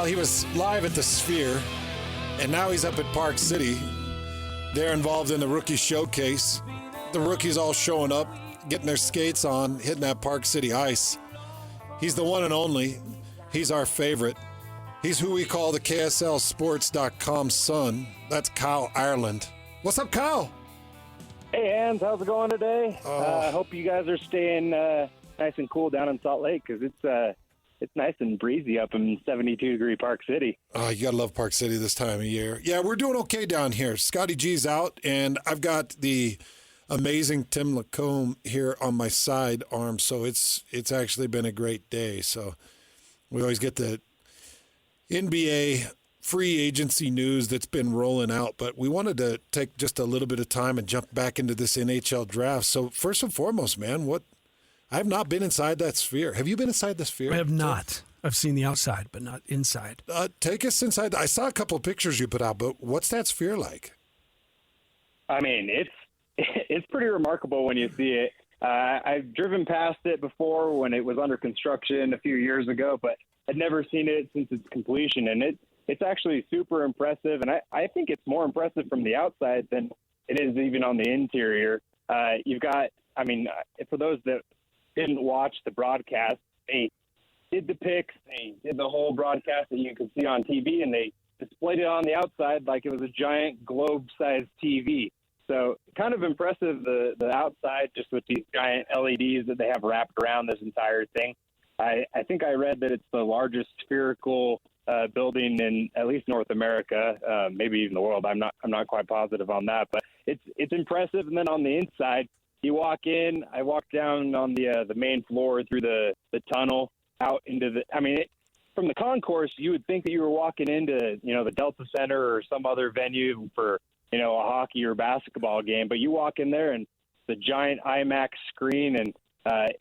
he was live at the Sphere, and now he's up at Park City. They're involved in the rookie showcase. The rookies all showing up, getting their skates on, hitting that Park City ice. He's the one and only. He's our favorite. He's who we call the KSLSports.com son. That's Kyle Ireland. What's up, Kyle? Hey, Hans. How's it going today? I hope you guys are staying nice and cool down in Salt Lake because it's nice and breezy up in 72-degree Park City. Oh, you got to love Park City this time of year. Yeah, we're doing okay down here. Scotty G's out, and I've got the amazing Tim LaComb here on my side arm, so it's actually been a great day. So we always get the NBA free agency news that's been rolling out, but we wanted to take just a little bit of time and jump back into this NHL draft. So first and foremost, man, I have not been inside that Sphere. Have you been inside the Sphere? I have not. I've seen the outside, but not inside. Take us inside. I saw a couple of pictures you put out, but what's that Sphere like? I mean, it's pretty remarkable when you see it. I've driven past it before when it was under construction a few years ago, but I'd never seen it since its completion, and it's actually super impressive, and I think it's more impressive from the outside than it is even on the interior. You've got, I mean, for those that didn't watch the broadcast, they did the pics, they did the whole broadcast that you could see on TV, and they displayed it on the outside like it was a giant globe-sized TV. So kind of impressive, the outside, just with these giant LEDs that they have wrapped around this entire thing. I think I read that it's the largest spherical building in at least North America, maybe even the world. I'm not quite positive on that, but it's impressive. And then on the inside, you walk in. I walked down on the main floor through the tunnel out into the. I mean, from the concourse, you would think that you were walking into the Delta Center or some other venue for a hockey or basketball game, but you walk in there and the giant IMAX screen and.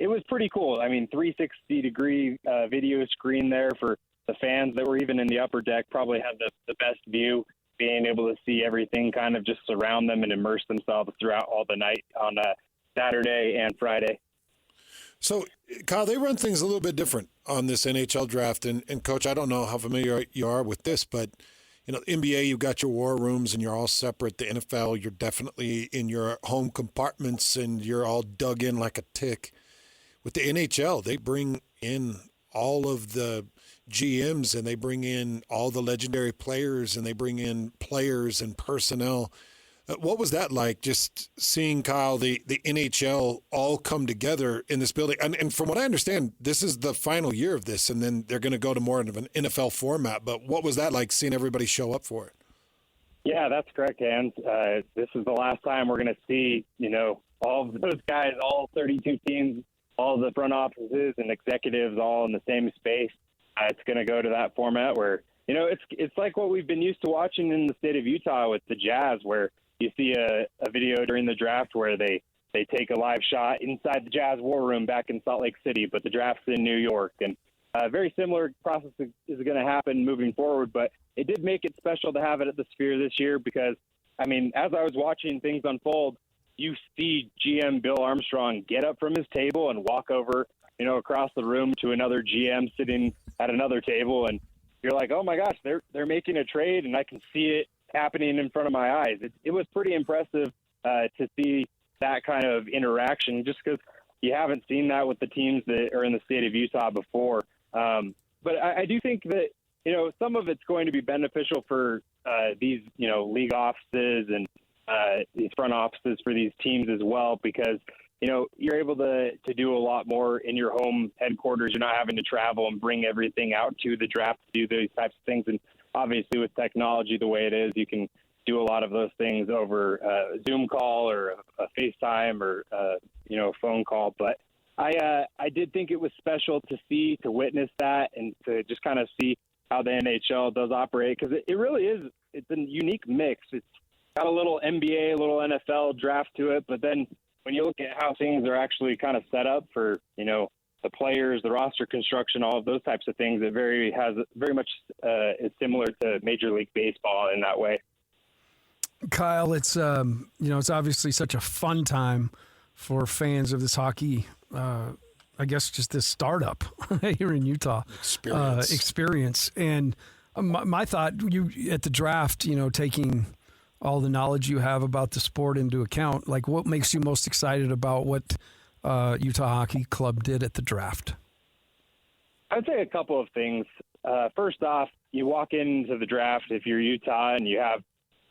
It was pretty cool. I mean, 360-degree video screen there for the fans that were even in the upper deck probably had the best view, being able to see everything kind of just surround them and immerse themselves throughout all the night on Saturday and Friday. So, Kyle, they run things a little bit different on this NHL draft. And Coach, I don't know how familiar you are with this, but NBA, you've got your war rooms and you're all separate. The NFL, you're definitely in your home compartments and you're all dug in like a tick. With the NHL, they bring in all of the GMs and they bring in all the legendary players and they bring in players and personnel. What was that like, just seeing, Kyle, the NHL all come together in this building? And from what I understand, this is the final year of this, and then they're going to go to more of an NFL format. But what was that like, seeing everybody show up for it? Yeah, that's correct, Hans. This is the last time we're going to see, all of those guys, all 32 teams, all the front offices and executives all in the same space. It's going to go to that format where, it's like what we've been used to watching in the state of Utah with the Jazz, where you see a video during the draft where they take a live shot inside the Jazz war room back in Salt Lake City, but the draft's in New York. And a very similar process is going to happen moving forward, but it did make it special to have it at the Sphere this year because, I mean, as I was watching things unfold, you see GM Bill Armstrong get up from his table and walk over, across the room to another GM sitting at another table, and you're like, oh my gosh, they're making a trade, and I can see it happening in front of my eyes. It was pretty impressive to see that kind of interaction, just because you haven't seen that with the teams that are in the state of Utah before. But I do think that some of it's going to be beneficial for these league offices and these front offices for these teams as well, because you're able to do a lot more in your home headquarters. You're not having to travel and bring everything out to the draft to do these types of things. And obviously with technology the way it is, you can do a lot of those things over a Zoom call or a FaceTime or a phone call. But I did think it was special to witness that and to just kind of see how the NHL does operate, because it really is. It's a unique mix. It's got a little NBA, a little NFL draft to it, but then when you look at how things are actually kind of set up for, the players, the roster construction, all of those types of things, it very much is similar to Major League Baseball in that way. Kyle, it's it's obviously such a fun time for fans of this hockey. I guess just this startup here in Utah experience. And My thought, you at the draft, taking all the knowledge you have about the sport into account, like what makes you most excited about what Utah Hockey Club did at the draft? I'd say a couple of things. First off, you walk into the draft if you're Utah and you have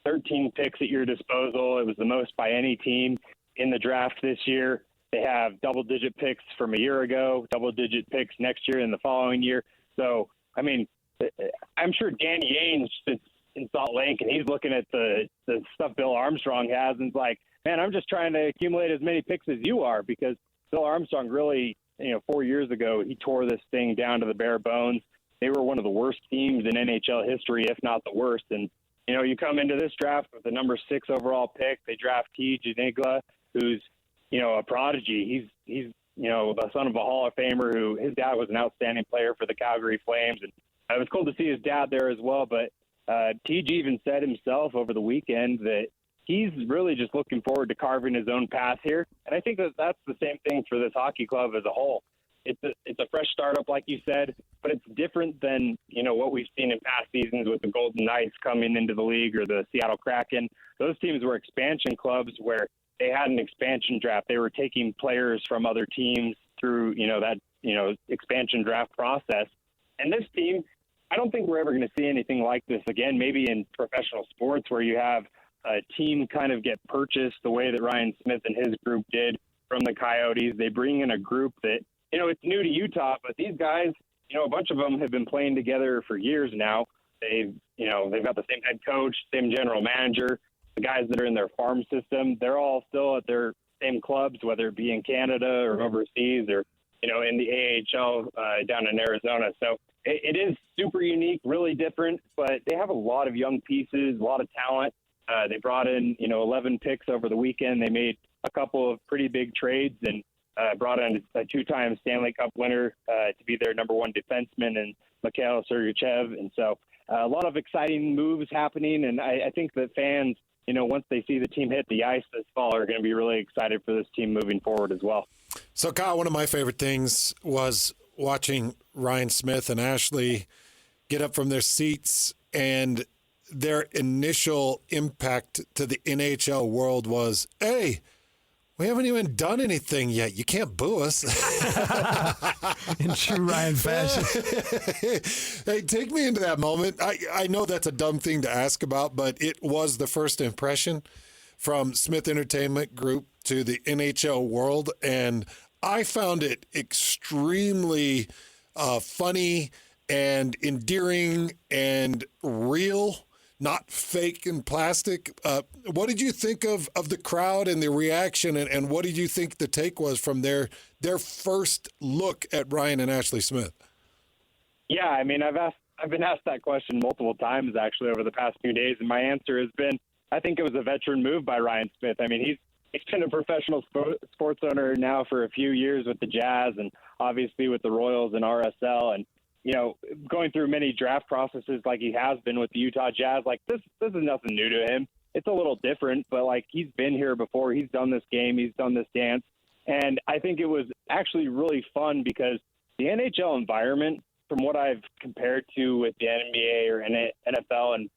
13 picks at your disposal. It was the most by any team in the draft this year. They have double-digit picks from a year ago, double-digit picks next year and the following year. So, I mean, I'm sure Danny Ainge sits in Salt Lake and he's looking at the stuff Bill Armstrong has and is like, man, I'm just trying to accumulate as many picks as you are, because Bill Armstrong really, 4 years ago, he tore this thing down to the bare bones. They were one of the worst teams in NHL history, if not the worst. And, you come into this draft with the number 6 overall pick. They draft T. Janigla, who's, a prodigy. He's the son of a Hall of Famer who his dad was an outstanding player for the Calgary Flames. And it was cool to see his dad there as well. But TG even said himself over the weekend that he's really just looking forward to carving his own path here. And I think that that's the same thing for this hockey club as a whole. It's a fresh startup, like you said, but it's different than, what we've seen in past seasons with the Golden Knights coming into the league or the Seattle Kraken. Those teams were expansion clubs where they had an expansion draft. They were taking players from other teams through, that expansion draft process. And this team, I don't think we're ever going to see anything like this again, maybe in professional sports where you have a team kind of get purchased the way that Ryan Smith and his group did from the Coyotes. They bring in a group that, it's new to Utah, but these guys, a bunch of them have been playing together for years now. They've got the same head coach, same general manager. The guys that are in their farm system, they're all still at their same clubs, whether it be in Canada or overseas or, in the AHL down in Arizona. So it is super unique, really different, but they have a lot of young pieces, a lot of talent. They brought in, 11 picks over the weekend. They made a couple of pretty big trades and brought in a 2-time Stanley Cup winner to be their number 1 defenseman, and Mikhail Sergachev. And so a lot of exciting moves happening. And I think that fans, once they see the team hit the ice this fall, are going to be really excited for this team moving forward as well. So, Kyle, one of my favorite things was watching Ryan Smith and Ashley get up from their seats, and their initial impact to the NHL world was, hey, we haven't even done anything yet. You can't boo us. In true Ryan fashion. Hey, take me into that moment. I know that's a dumb thing to ask about, but it was the first impression from Smith Entertainment Group to the NHL world, and I found it extremely funny and endearing and real. Not fake and plastic. What did you think of the crowd and the reaction, and what did you think the take was from their first look at Ryan and Ashley Smith? Yeah, I mean, I've been asked that question multiple times actually over the past few days, and my answer has been, I think it was a veteran move by Ryan Smith. I mean, he's been a professional sports owner now for a few years with the Jazz and obviously with the Royals and RSL, and going through many draft processes like he has been with the Utah Jazz, like this is nothing new to him. It's a little different, but like he's been here before. He's done this game. He's done this dance. And I think it was actually really fun because the NHL environment, from what I've compared to with the NBA or NFL and,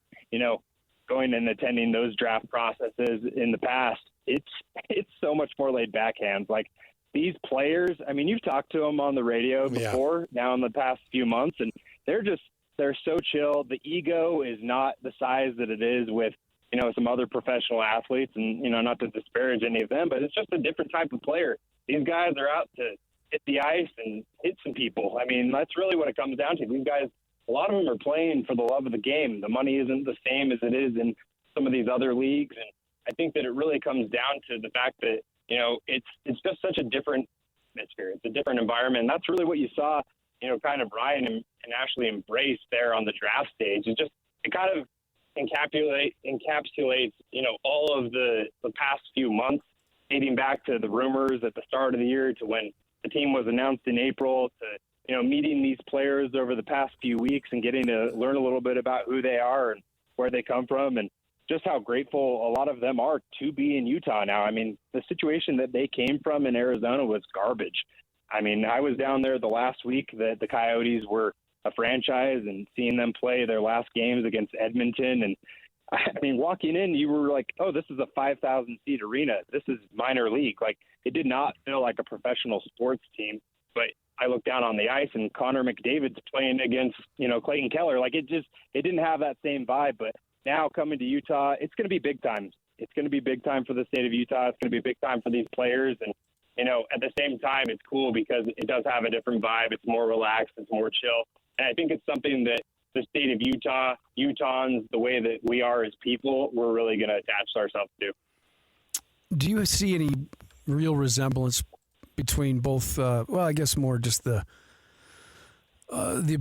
going and attending those draft processes in the past, it's so much more laid back, hands. Like, these players, I mean, you've talked to them on the radio before now in the past few months, and they're so chill. The ego is not the size that it is with, some other professional athletes, and, not to disparage any of them, but it's just a different type of player. These guys are out to hit the ice and hit some people. I mean, that's really what it comes down to. These guys, a lot of them are playing for the love of the game. The money isn't the same as it is in some of these other leagues, and I think that it really comes down to the fact that, it's just such a different atmosphere. It's a different environment. And that's really what you saw, kind of Ryan and Ashley embrace there on the draft stage. It kind of encapsulates, all of the past few months, dating back to the rumors at the start of the year to when the team was announced in April to, meeting these players over the past few weeks and getting to learn a little bit about who they are and where they come from, and just how grateful a lot of them are to be in Utah now. I mean, the situation that they came from in Arizona was garbage. I mean, I was down there the last week that the Coyotes were a franchise, and seeing them play their last games against Edmonton. And I mean, walking in, you were like, oh, this is a 5,000 seat arena. This is minor league. Like, it did not feel like a professional sports team. But I looked down on the ice, and Connor McDavid's playing against, Clayton Keller. Like, it didn't have that same vibe. But now coming to Utah, it's going to be big time. It's going to be big time for the state of Utah. It's going to be big time for these players. And, at the same time, it's cool because it does have a different vibe. It's more relaxed. It's more chill. And I think it's something that the state of Utah, Utahns, the way that we are as people, we're really going to attach ourselves to. Do you see any real resemblance between both, I guess more just the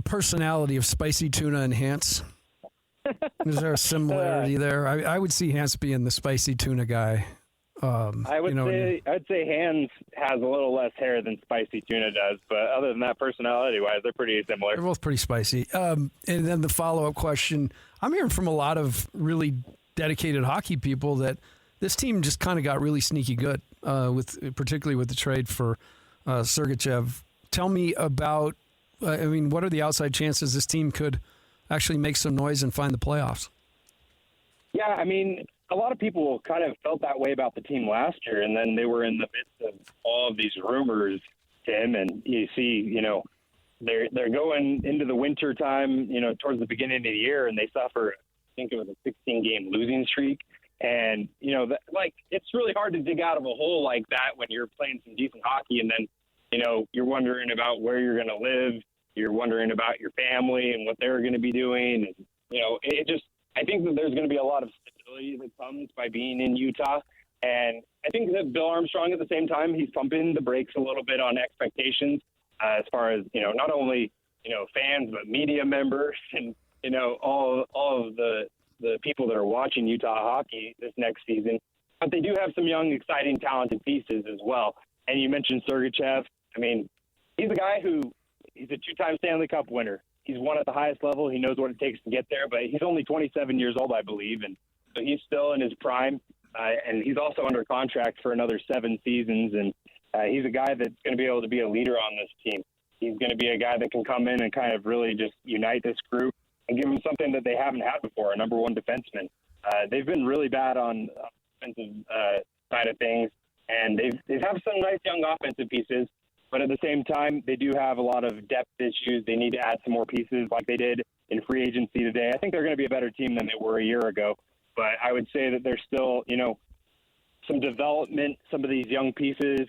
personality of Spicy Tuna and Hans? Is there a similarity there? I would see Hans being the Spicy Tuna guy. I'd say Hans has a little less hair than Spicy Tuna does, but other than that, personality-wise, they're pretty similar. They're both pretty spicy. And then the follow-up question, I'm hearing from a lot of really dedicated hockey people that this team just kind of got really sneaky good, particularly with the trade for Sergachev. Tell me about, what are the outside chances this team could actually make some noise and find the playoffs? Yeah, a lot of people kind of felt that way about the team last year, and then they were in the midst of all of these rumors, Tim, and you see, they're going into the winter time, towards the beginning of the year, and they suffer, I think it was a 16-game losing streak. And, it's really hard to dig out of a hole like that when you're playing some decent hockey, and then, you're wondering about where you're going to live. You're wondering about your family and what they're going to be doing. And, I think that there's going to be a lot of stability that comes by being in Utah. And I think that Bill Armstrong, at the same time, he's pumping the brakes a little bit on expectations as far as, not only, fans, but media members and, all of the people that are watching Utah hockey this next season. But they do have some young, exciting, talented pieces as well. And you mentioned Sergachev. He's a guy he's a two-time Stanley Cup winner. He's won at the highest level. He knows what it takes to get there, but he's only 27 years old, I believe, and so he's still in his prime, and he's also under contract for another 7 seasons, and he's a guy that's going to be able to be a leader on this team. He's going to be a guy that can come in and kind of really just unite this group and give them something that they haven't had before, a number one defenseman. They've been really bad on the offensive side of things, and they have some nice young offensive pieces. But at the same time, they do have a lot of depth issues. They need to add some more pieces like they did in free agency today. I think they're going to be a better team than they were a year ago. But I would say that there's still, some development, some of these young pieces.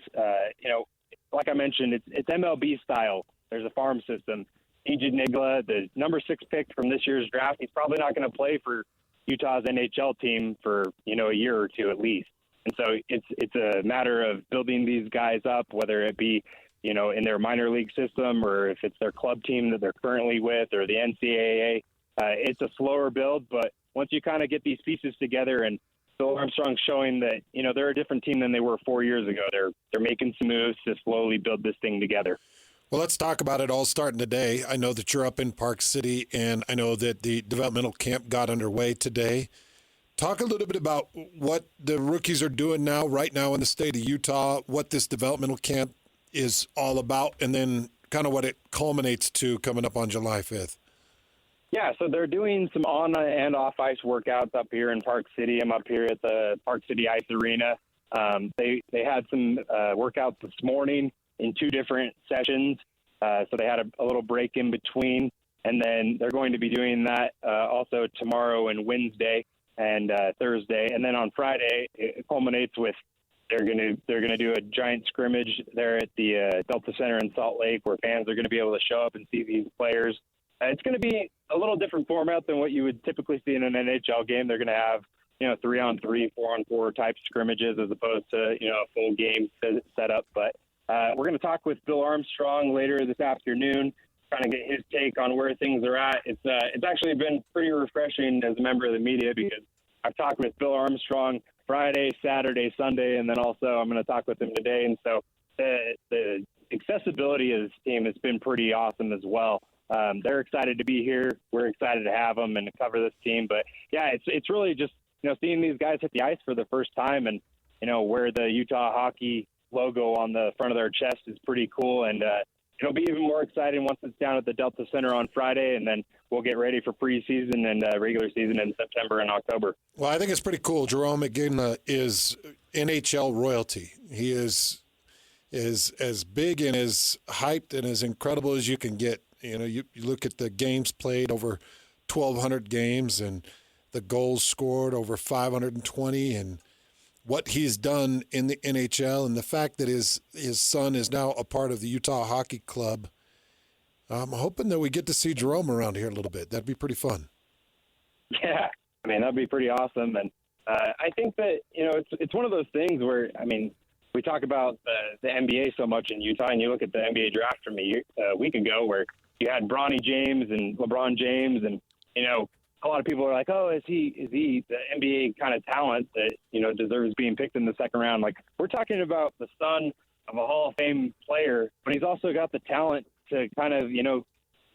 Like I mentioned, it's MLB style. There's a farm system. EJ Nigla, the number 6 pick from this year's draft, he's probably not going to play for Utah's NHL team for, a year or two at least. And so it's a matter of building these guys up, whether it be in their minor league system or if it's their club team that they're currently with or the NCAA. It's a slower build, but once you kind of get these pieces together, and Bill Armstrong's showing that, they're a different team than they were 4 years ago. They're making some moves to slowly build this thing together. Well, let's talk about it all starting today. I know that you're up in Park City, and I know that the developmental camp got underway today. Talk a little bit about what the rookies are doing right now in the state of Utah, what this developmental camp is all about, and then kind of what it culminates to coming up on July 5th. Yeah, so they're doing some on and off ice workouts up here in Park City. I'm up here at the Park City Ice Arena. They had some workouts this morning in 2 different sessions, so they had a little break in between, and then they're going to be doing that also tomorrow and Wednesday and Thursday, and then on Friday it culminates with they're gonna do a giant scrimmage there at the Delta Center in Salt Lake, where fans are going to be able to show up and see these players. It's going to be a little different format than what you would typically see in an NHL game. They're going to have 3-on-3, 4-on-4 type scrimmages as opposed to a full game setup. But we're going to talk with Bill Armstrong later this afternoon, trying to get his take on where things are at. It's actually been pretty refreshing as a member of the media because I've talked with Bill Armstrong Friday, Saturday, Sunday, and then also I'm going to talk with him today. And so the accessibility of this team has been pretty awesome as well. They're excited to be here. We're excited to have them and to cover this team. But, yeah, it's really just, seeing these guys hit the ice for the first time and, wear the Utah hockey logo on the front of their chest is pretty cool. And it'll be even more exciting once it's down at the Delta Center on Friday, and then we'll get ready for preseason and regular season in September and October. Well, I think it's pretty cool. Jerome McGinn is NHL royalty. He is as big and as hyped and as incredible as you can get. You know, you look at the games played, over 1,200 games, and the goals scored, over 520, and what he's done in the NHL, and the fact that his son is now a part of the Utah Hockey Club. I'm hoping that we get to see Jerome around here a little bit. That'd be pretty fun. Yeah, I mean, that'd be pretty awesome. And I think that, you know, it's one of those things where, I mean, we talk about the NBA so much in Utah, and you look at the NBA draft from a week ago where you had Bronny James and LeBron James, and, you know, a lot of people are like, oh, is he the NBA kind of talent that, you know, deserves being picked in the second round? Like, we're talking about the son of a Hall of Fame player, but he's also got the talent to kind of, you know,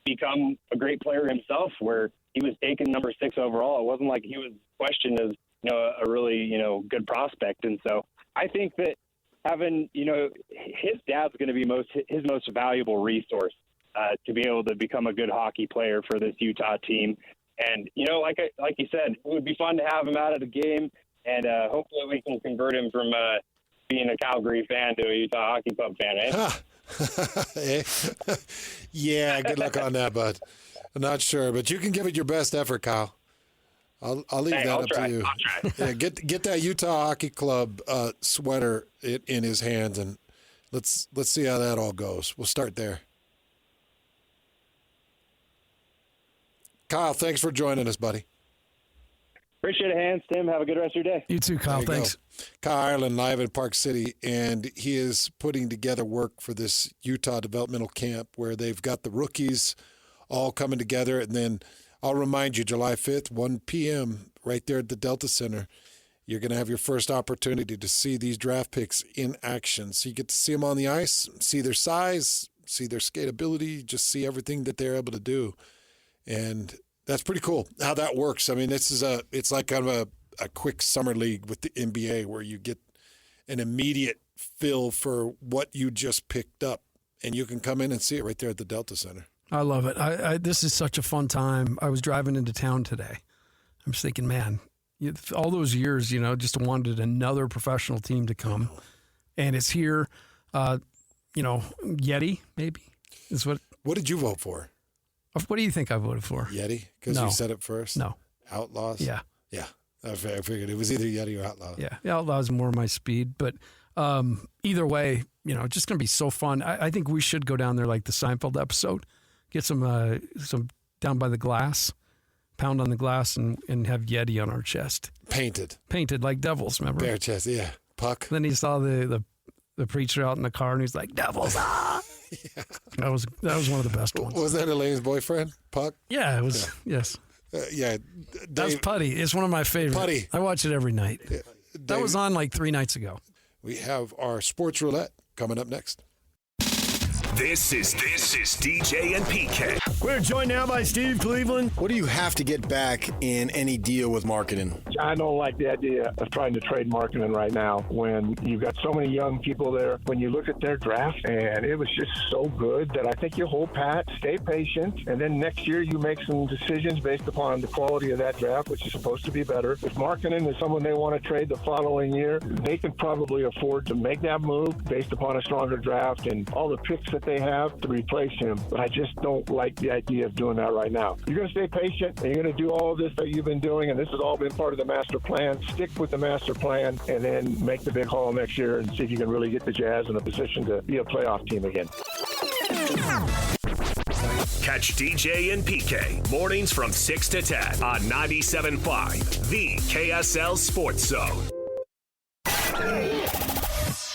become a great player himself, where he was taken number 6 overall. It wasn't like he was questioned as, you know, a really, you know, good prospect. And so I think that having, you know, his dad's going to be his most valuable resource to be able to become a good hockey player for this Utah team. And, you know, like you said, it would be fun to have him out of the game, and hopefully we can convert him from being a Calgary fan to a Utah Hockey Club fan, eh? Yeah, good luck on that, bud. I'm not sure, but you can give it your best effort, Kyle. I'll leave that up to you. I'll try. Yeah, get that Utah Hockey Club sweater in his hands, and let's see how that all goes. We'll start there. Kyle, thanks for joining us, buddy. Appreciate it, Hans. Tim, have a good rest of your day. You too, Kyle. Thanks. Go. Kyle Ireland live in Park City, and he is putting together work for this Utah developmental camp where they've got the rookies all coming together. And then I'll remind you, July 5th, 1 p.m., right there at the Delta Center, you're going to have your first opportunity to see these draft picks in action. So you get to see them on the ice, see their size, see their skateability, just see everything that they're able to do. And that's pretty cool how that works. I mean, it's like kind of a quick summer league with the NBA where you get an immediate feel for what you just picked up, and you can come in and see it right there at the Delta Center. I love it. This is such a fun time. I was driving into town today. I'm just thinking, man, all those years, you know, just wanted another professional team to come, and it's here. You know, Yeti maybe is what. What did you vote for? What do you think I voted for? Yeti? Because No. you said it first? No. Outlaws? Yeah. Yeah. I figured it was either Yeti or Outlaw. Yeah. Outlaws more my speed. But either way, you know, it's just going to be so fun. I think we should go down there like the Seinfeld episode, get some down by the glass, pound on the glass, and have Yeti on our chest. Painted like devils, remember? bare chest, yeah. Puck. Then he saw the preacher out in the car, and he's like, devils, ah! Yeah. That was one of the best ones. Was that Elaine's boyfriend, Puck? Yeah, it was. Yeah. Yes, yeah. that's Putty. It's one of my favorites. Putty. I watch it every night. Yeah. That was on like 3 nights ago. We have our sports roulette coming up next. This is DJ and PK. We're joined now by Steve Cleveland. What do you have to get back in any deal with marketing? I don't like the idea of trying to trade marketing right now when you've got so many young people there. When you look at their draft, and it was just so good that I think you hold pat, stay patient, and then next year you make some decisions based upon the quality of that draft, which is supposed to be better. If marketing is someone they want to trade the following year, they can probably afford to make that move based upon a stronger draft and all the picks that they have to replace him. But I just don't like the idea of doing that right now. You're going to stay patient, and you're going to do all of this that you've been doing, and this has all been part of the master plan. Stick with the master plan, and then make the big haul next year and see if you can really get the Jazz in a position to be a playoff team again. Catch DJ and PK mornings from 6 to 10 on 97.5, the KSL Sports Zone.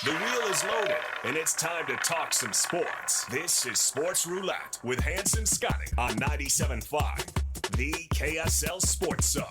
The wheel is loaded, and it's time to talk some sports. This is Sports Roulette with Hans and Scotty on 97.5, the KSL Sports Zone.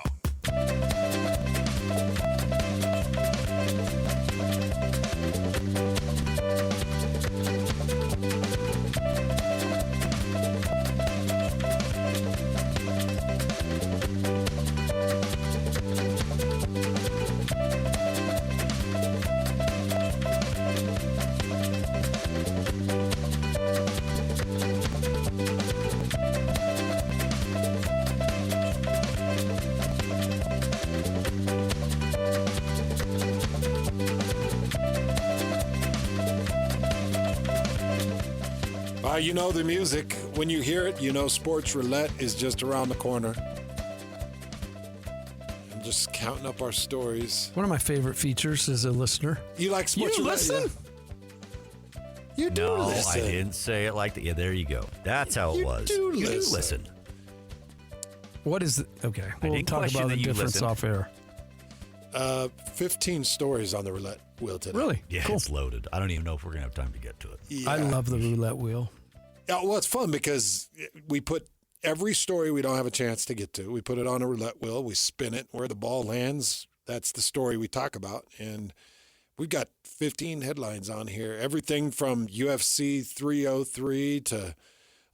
you know the music. When you hear it, you know Sports Roulette is just around the corner. I'm just counting up our stories. One of my favorite features as a listener. You like Sports Roulette? Listen? Yeah. You do listen. I didn't say it like that. Yeah, there you go. That's how it was. You do You listen. listen. What is okay? We'll didn't talk question about that the you difference listened. off air. 15 stories on the roulette wheel today. Really? Yeah, Cool. it's loaded. I don't even know if we're going to have time to get to it. Yeah. I love the roulette wheel. Yeah, well, it's fun because we put every story we don't have a chance to get to. We put it on a roulette wheel. We spin it where the ball lands. That's the story we talk about. And we've got 15 headlines on here. Everything from UFC 303 to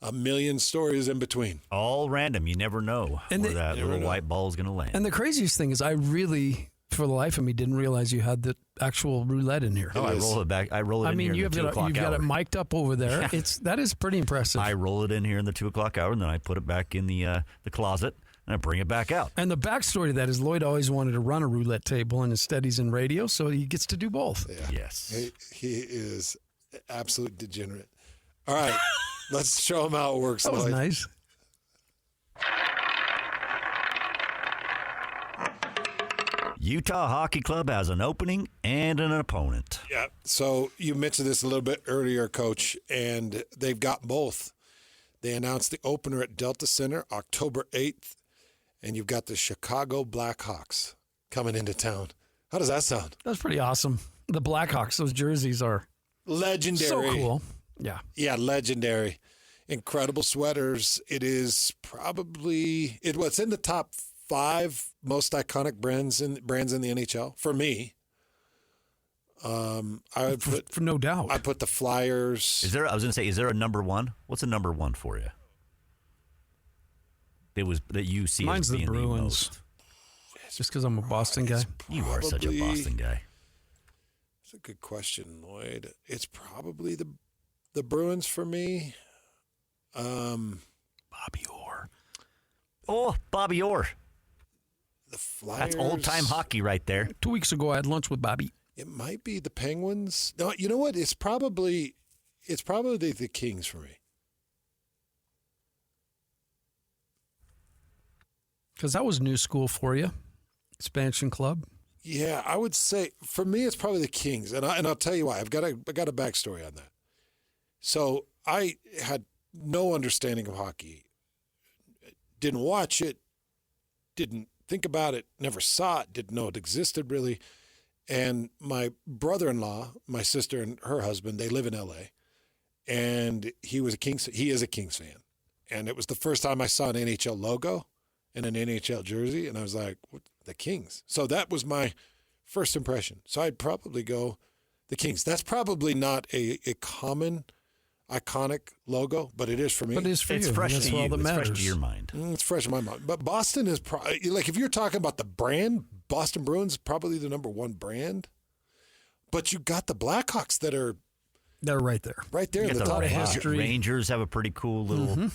a million stories in between. All random. You never know And where the- that Never little know. white ball is going to land. And the craziest thing is, I really, for the life of me, didn't realize you had the actual roulette in here. Oh, I is. roll it back. I roll it I in mean, here in the 2 you've o'clock got hour. it mic'd up over there. That is pretty impressive. I roll it in here in the 2 o'clock hour, and then I put it back in the closet, and I bring it back out. And the backstory to that is Lloyd always wanted to run a roulette table, and instead he's in radio, so he gets to do both. Yeah. Yes. He is absolute degenerate. All right, let's show him how it works. That was Lloyd. nice. Utah Hockey Club has an opening and an opponent. Yeah. So you mentioned this a little bit earlier, Coach, and they've got both. They announced the opener at Delta Center October 8th, and you've got the Chicago Blackhawks coming into town. How does that sound? That's pretty awesome. The Blackhawks, those jerseys are Legendary. so cool. Yeah. Yeah, legendary. Incredible sweaters. It is probably it's in the top 5 most iconic brands in the NHL for me. I would put For no doubt. I put the Flyers. I was going to say, is there a number one? What's a number one for you? That you see Mine's as the being Bruins. most. Just because I'm a Boston guy. You are such a Probably- Boston guy. That's a good question, Lloyd. It's probably the Bruins for me. Bobby Orr. Oh, Bobby Orr. The Flyers. That's old time hockey right there. 2 weeks ago, I had lunch with Bobby. It might be the Penguins. No, you know what? It's probably the Kings for me. Because that was new school for you. Expansion Club. Yeah, I would say for me it's probably the Kings, and I'll tell you why. I got a backstory on that. So I had no understanding of hockey. Didn't watch it. Didn't think about it. Never saw it. Didn't know it existed really. And my brother-in-law, my sister and her husband, they live in L.A. And he is a Kings fan. And it was the first time I saw an NHL logo and an NHL jersey, and I was like, what? The Kings. So that was my first impression. So I'd probably go the Kings. That's probably not a common, iconic logo, but it is for me. But it is for It's you. fresh That's to all you. that It's matters. fresh to your mind. It's fresh in my mind. But Boston is like, if you're talking about the brand, Boston Bruins is probably the number one brand. But you got the Blackhawks that are They're right there. right there You in got the the top five. history. Rangers have a pretty cool little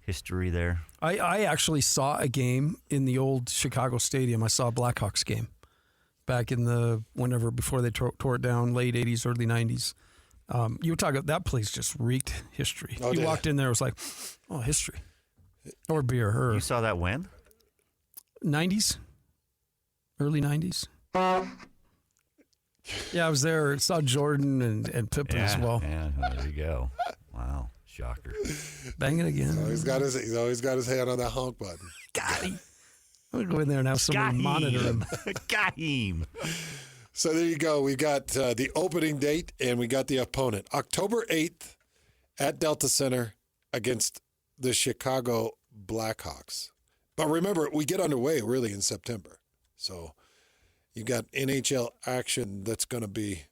history there. I actually saw a game in the old Chicago Stadium. I saw a Blackhawks game back in before they tore it down, late 80s, early 90s. You were talking, that place just reeked history. Oh, you yeah. walked in there, it was like, oh, history. Or beer, or You saw that when? 90s, early 90s. Yeah, I was there. Saw Jordan and Pippen as well. Yeah, there you go. Wow, shocker. Bang it again. He's always got his hand on that honk button. Got him. I'm going to go in there and have somebody monitor him. Got him. So there you go. We got the opening date and we got the opponent. October 8th at Delta Center against the Chicago Blackhawks. But remember, we get underway really in September. So you got NHL action that's going to be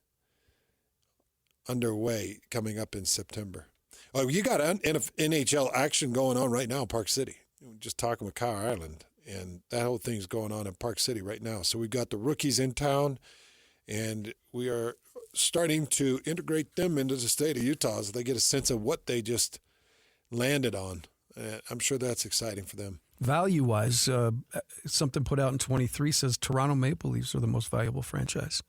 underway coming up in September. Oh, you got NHL action going on right now in Park City. We were just talking with Kyle Ireland, and that whole thing's going on in Park City right now. So we've got the rookies in town, and we are starting to integrate them into the state of Utah so they get a sense of what they just landed on. I'm sure that's exciting for them. Value-wise, something put out in 23 says Toronto Maple Leafs are the most valuable franchise.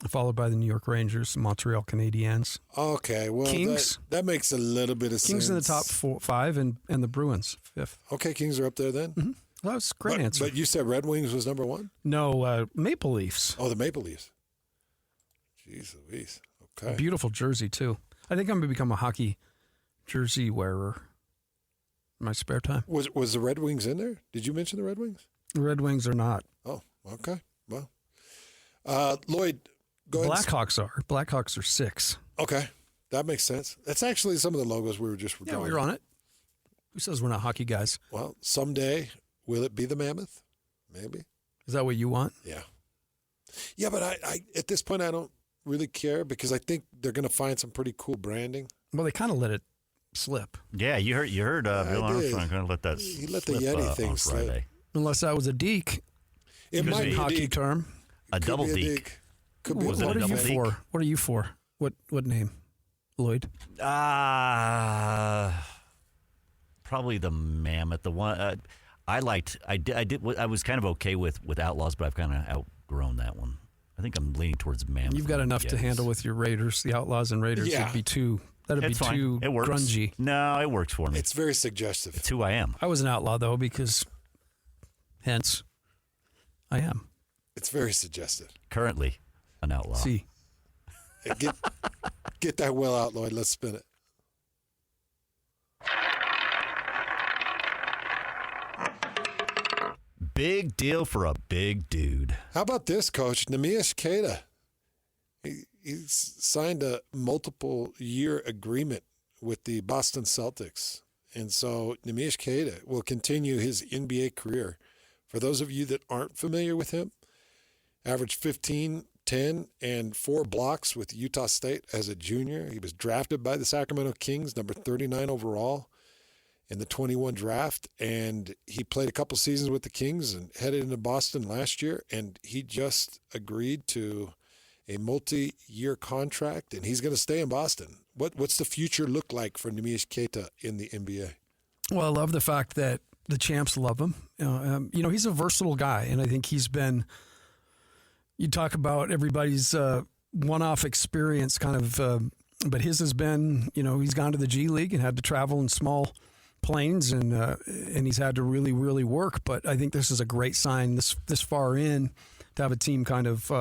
followed by the New York Rangers, Montreal Canadiens. Okay, well, Kings. that makes a little bit of sense. Kings in the top 5, and the Bruins 5th. Okay, Kings are up there then? Mm-hmm. Well, that was a great answer. But you said Red Wings was number 1? No, Maple Leafs. Oh, the Maple Leafs. Jeez Louise. Okay. A beautiful jersey, too. I think I'm going to become a hockey jersey wearer in my spare time. Was the Red Wings in there? Did you mention the Red Wings? The Red Wings are not. Oh, okay. Well, Lloyd, go ahead. Blackhawks are 6. Okay, that makes sense. That's actually some of the logos we were just Yeah, we were on it. Who says we're not hockey guys? Well, someday, will it be the Mammoth? Maybe. Is that what you want? Yeah. Yeah, but I at this point, I don't really care because I think they're going to find some pretty cool branding. Well, they kind of let it slip. Yeah, you heard Bill Armstrong kind of let that He let slip, the Yeti thing on slip. Friday. Unless that was a deke. It might be a hockey deke. term. A Could double be deke. Could be What a are double you deke. for? What are you for? What name, Lloyd? Probably the Mammoth. The one I was kind of okay with Outlaws, but I've kind of outgrown that one. I think I'm leaning towards Mammoth. You've got enough to handle with your Raiders. The Outlaws and Raiders Yeah. would be too. That'd It's be fine. too It works. grungy. No, it works for me. It's very suggestive. It's who I am. I was an outlaw though, because hence I am. It's very suggestive. Currently an outlaw. See, Hey, get that wheel out, Lloyd. Let's spin it. Big deal for a big dude. How about this, Coach? Neemias Queta. He's signed a multiple-year agreement with the Boston Celtics. And so Neemias Queta will continue his NBA career. For those of you that aren't familiar with him, averaged 15, 10, and 4 blocks with Utah State as a junior. He was drafted by the Sacramento Kings, number 39 overall in the 21 draft. And he played a couple seasons with the Kings and headed into Boston last year. And he just agreed to a multi-year contract, and he's going to stay in Boston. What's the future look like for Neemias Queta in the NBA? well, I love the fact that the champs love him. He's a versatile guy, and I think he's been. You talk about everybody's one-off experience, kind of, but his has been. He's gone to the G League and had to travel in small planes, and he's had to really, really work. But I think this is a great sign this far in to have a team kind of.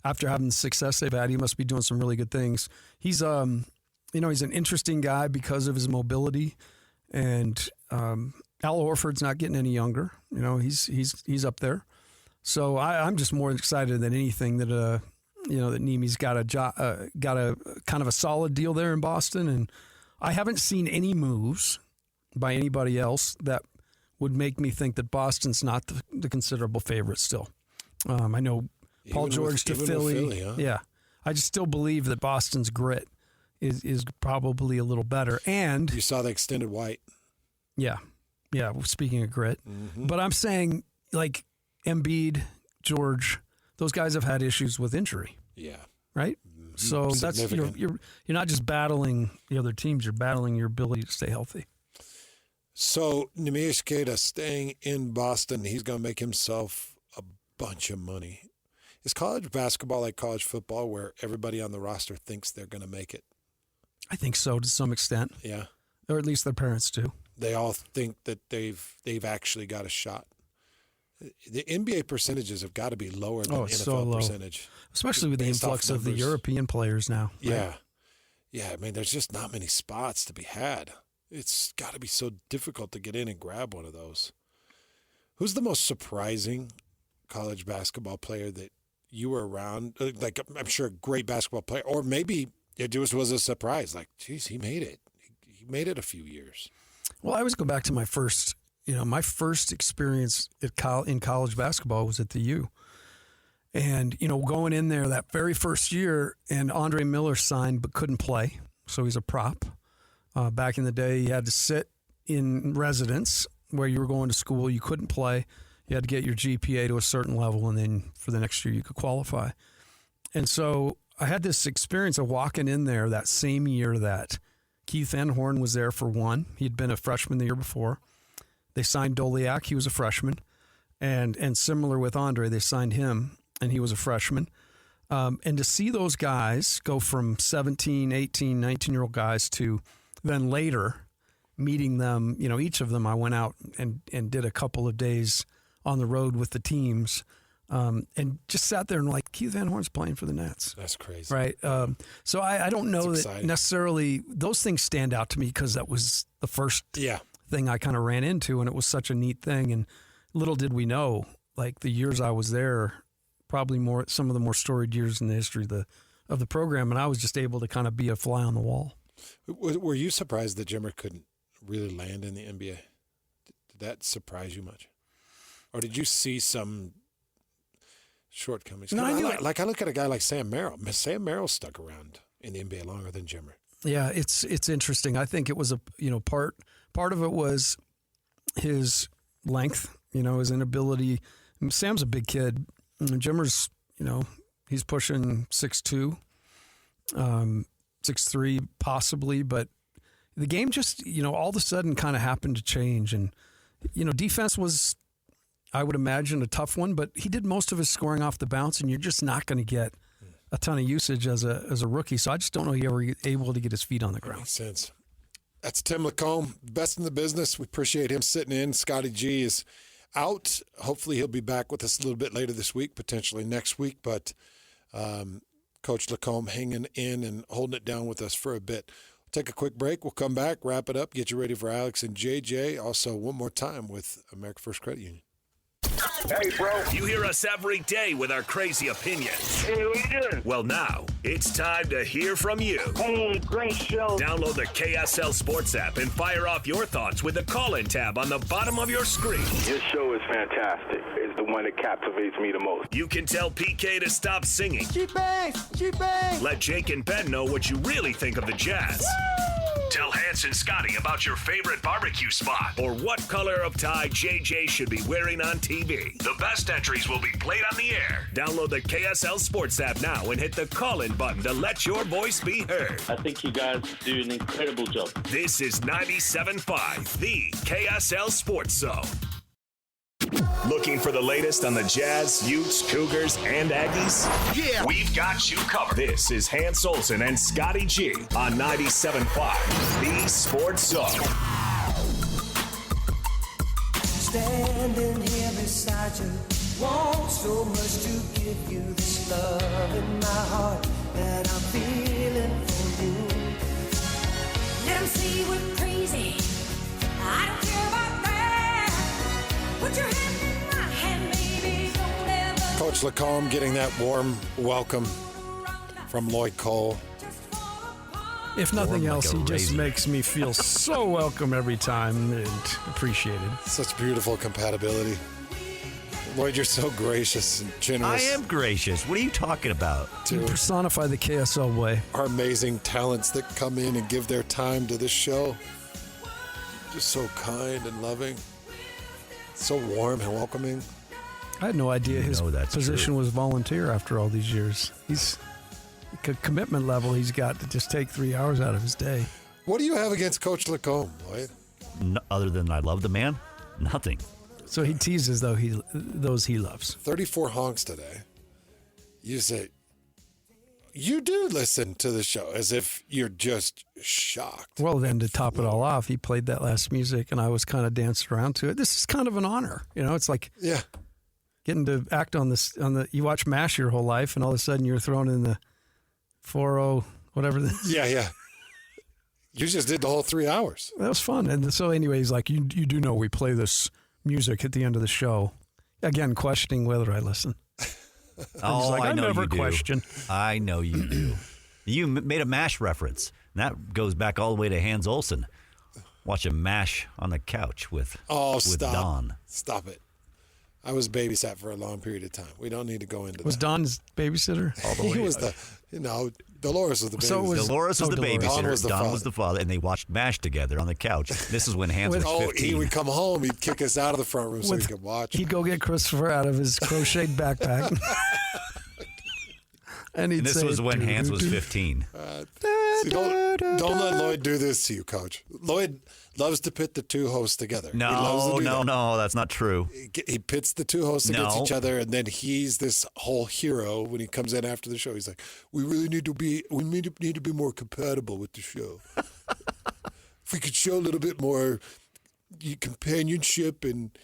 After having the success they've had, he must be doing some really good things. He's, he's an interesting guy because of his mobility, and Al Horford's not getting any younger. He's up there. So I'm just more excited than anything that that Neemi's got a kind of a solid deal there in Boston, and I haven't seen any moves by anybody else that would make me think that Boston's not the considerable favorite still. I know. Paul George to Philly. Huh? Yeah. I just still believe that Boston's grit is probably a little better. And You saw the extended White. yeah. Yeah. Speaking of grit. Mm-hmm. But I'm saying, like, Embiid, George, those guys have had issues with injury, Yeah. right? So that's you're not just battling the other teams, you're battling your ability to stay healthy. So Neemias Queta staying in Boston, he's going to make himself a bunch of money. Is college basketball like college football where everybody on the roster thinks they're going to make it? I think so to some extent, Yeah. or at least their parents do. They all think that they've actually got a shot. The NBA percentages have got to be lower than it's NFL so low. percentage. Especially with the Based off influx of the numbers. European players now. Yeah. Yeah, I mean, there's just not many spots to be had. It's got to be so difficult to get in and grab one of those. Who's the most surprising college basketball player that you were around? Like, I'm sure a great basketball player, or maybe it just was a surprise. Like, geez, he made it. He made it a few years. Well, I always go back to my first experience in college basketball was at the U. And, going in there that very first year, and Andre Miller signed but couldn't play, so he's a prop. Back in the day, you had to sit in residence where you were going to school. You couldn't play. You had to get your GPA to a certain level, and then for the next year you could qualify. And so I had this experience of walking in there that same year that Keith Van Horn was there for one. He'd been a freshman the year before. They signed Doliak. He was a freshman. And similar with Andre, they signed him, and he was a freshman. And to see those guys go from 17, 18, 19-year-old guys to then later meeting them, each of them I went out and did a couple of days on the road with the teams and just sat there and like, Keith Van Horn's playing for the Nets. That's crazy. Right. So I don't know That's that exciting. necessarily those things stand out to me because that was the first thing I kind of ran into, and it was such a neat thing. And little did we know, like the years I was there, probably some of the more storied years in the history of the program, and I was just able to kind of be a fly on the wall. Were you surprised that Jimmer couldn't really land in the NBA? Did that surprise you much? Or did you see some shortcomings? No, I knew it. Like I look at a guy like Sam Merrill. Sam Merrill stuck around in the NBA longer than Jimmer. Yeah, it's interesting. I think it was part of it was his length, his inability. Sam's a big kid. Jimmer's, he's pushing 6'2", 6'3", possibly, but the game just, all of a sudden kind of happened to change. And, defense was, I would imagine, a tough one, but he did most of his scoring off the bounce, and you're just not going to get a ton of usage as a rookie. So I just don't know he ever able to get his feet on the ground. Makes sense. That's Tim LaComb, best in the business. We appreciate him sitting in. Scotty G is out. Hopefully he'll be back with us a little bit later this week, potentially next week. But Coach LaComb hanging in and holding it down with us for a bit. We'll take a quick break. We'll come back, wrap it up, get you ready for Alex and JJ. Also, one more time with America First Credit Union. Hey, bro. You hear us every day with our crazy opinions. Hey, what you doing? Well, now it's time to hear from you. Hey, great show. Download the KSL Sports app and fire off your thoughts with the call-in tab on the bottom of your screen. Your show is fantastic. It's the one that captivates me the most. You can tell PK to stop singing. She bangs. Let Jake and Ben know what you really think of the Jazz. Woo! Tell Hans and Scotty about your favorite barbecue spot or what color of tie JJ should be wearing on TV. The best entries will be played on the air. Download the KSL Sports app now and hit the call-in button to let your voice be heard. I think you guys do an incredible job. This is 97.5, the KSL Sports Zone. Looking for the latest on the Jazz, Utes, Cougars, and Aggies? Yeah. We've got you covered. This is Hans Olsen and Scotty G on 97.5, the Sports Zone. Standing here beside you, want so much to give you this love in my heart that I'm feeling for you. Let 'em see we're crazy. I don't care about that. Put your hand in my hand, baby. Don't ever. Coach LaComb getting that warm welcome from Lloyd Cole. If nothing Warm else, like a he just razor. makes me feel so welcome every time and appreciated. Such beautiful compatibility. Lloyd, you're so gracious and I generous. am gracious. What are you talking about? You personify the KSL way. Our amazing talents that come in and give their time to this show. Just so kind and loving. So warm and welcoming. I had no idea his that's position true. was volunteer after all these years. He's a commitment level he's got to just take 3 hours out of his day. What do you have against Coach LaComb, Lloyd? Other than I love the man, nothing. So he teases those he loves. 34 honks today. You say, you do listen to the show as if you're just shocked. Well, then to top it all off, he played that last music, and I was kind of dancing around to it. This is kind of an honor, It's like getting to act on this. You watch MASH your whole life, and all of a sudden you're thrown in the 4-0 whatever. Yeah. You just did the whole 3 hours. That was fun. And so, anyway, he's like, you do know we play this music at the end of the show. Again, questioning whether I listen. Oh, like, I know never you do. question. I know you do. You made a MASH reference. And that goes back all the way to Hans Olsen. Watching MASH on the couch with stop. Don. Stop it. I was babysat for a long period of time. We don't need to go into Was that. Don's babysitter? All the way. He was Dolores was the babysitter. So it was- Dolores was the Dolores. babysitter. Don was the was the father, and they watched MASH together on the couch. This is when Hans was 15. he would come home. He'd kick us out of the front room so we could watch. He'd go get Christopher out of his crocheted backpack. And he'd And this say, was when Hans was "Doo-doo-doo." 15. See, don't let Lloyd do this to you, Coach. Lloyd loves to pit the two hosts together. No, that's not true. He pits the two hosts against each other, and then he's this whole hero when he comes in after the show. He's like, we need to be more compatible with the show. If we could show a little bit more companionship, and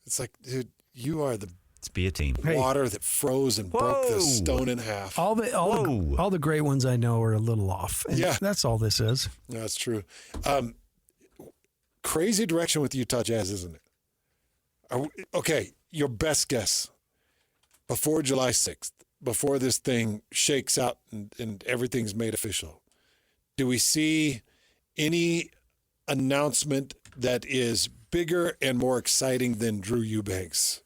it's like, dude, you are the be a team. Water that froze and broke the stone in half. All the great ones I know are a little off. And that's all this is. That's true. Crazy direction with the Utah Jazz, isn't it? Okay, your best guess before July 6th, before this thing shakes out and everything's made official. Do we see any announcement that is bigger and more exciting than Drew Eubanks?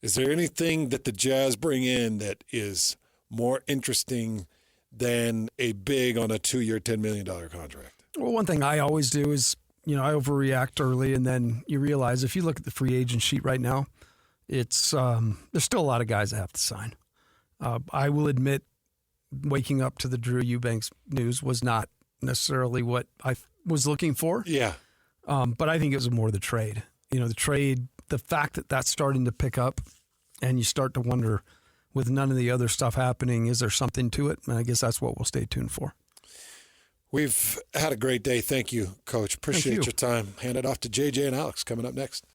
Is there anything that the Jazz bring in that is more interesting than a big on a 2-year, $10 million contract? Well, one thing I always do is, I overreact early, and then you realize if you look at the free agent sheet right now, it's there's still a lot of guys that have to sign. I will admit, waking up to the Drew Eubanks news was not necessarily what I was looking for. Yeah. But I think it was more the trade. The fact that that's starting to pick up, and you start to wonder, with none of the other stuff happening, is there something to it? And I guess that's what we'll stay tuned for. We've had a great day. Thank you, Coach. Appreciate your time. Hand it off to JJ and Alex coming up next.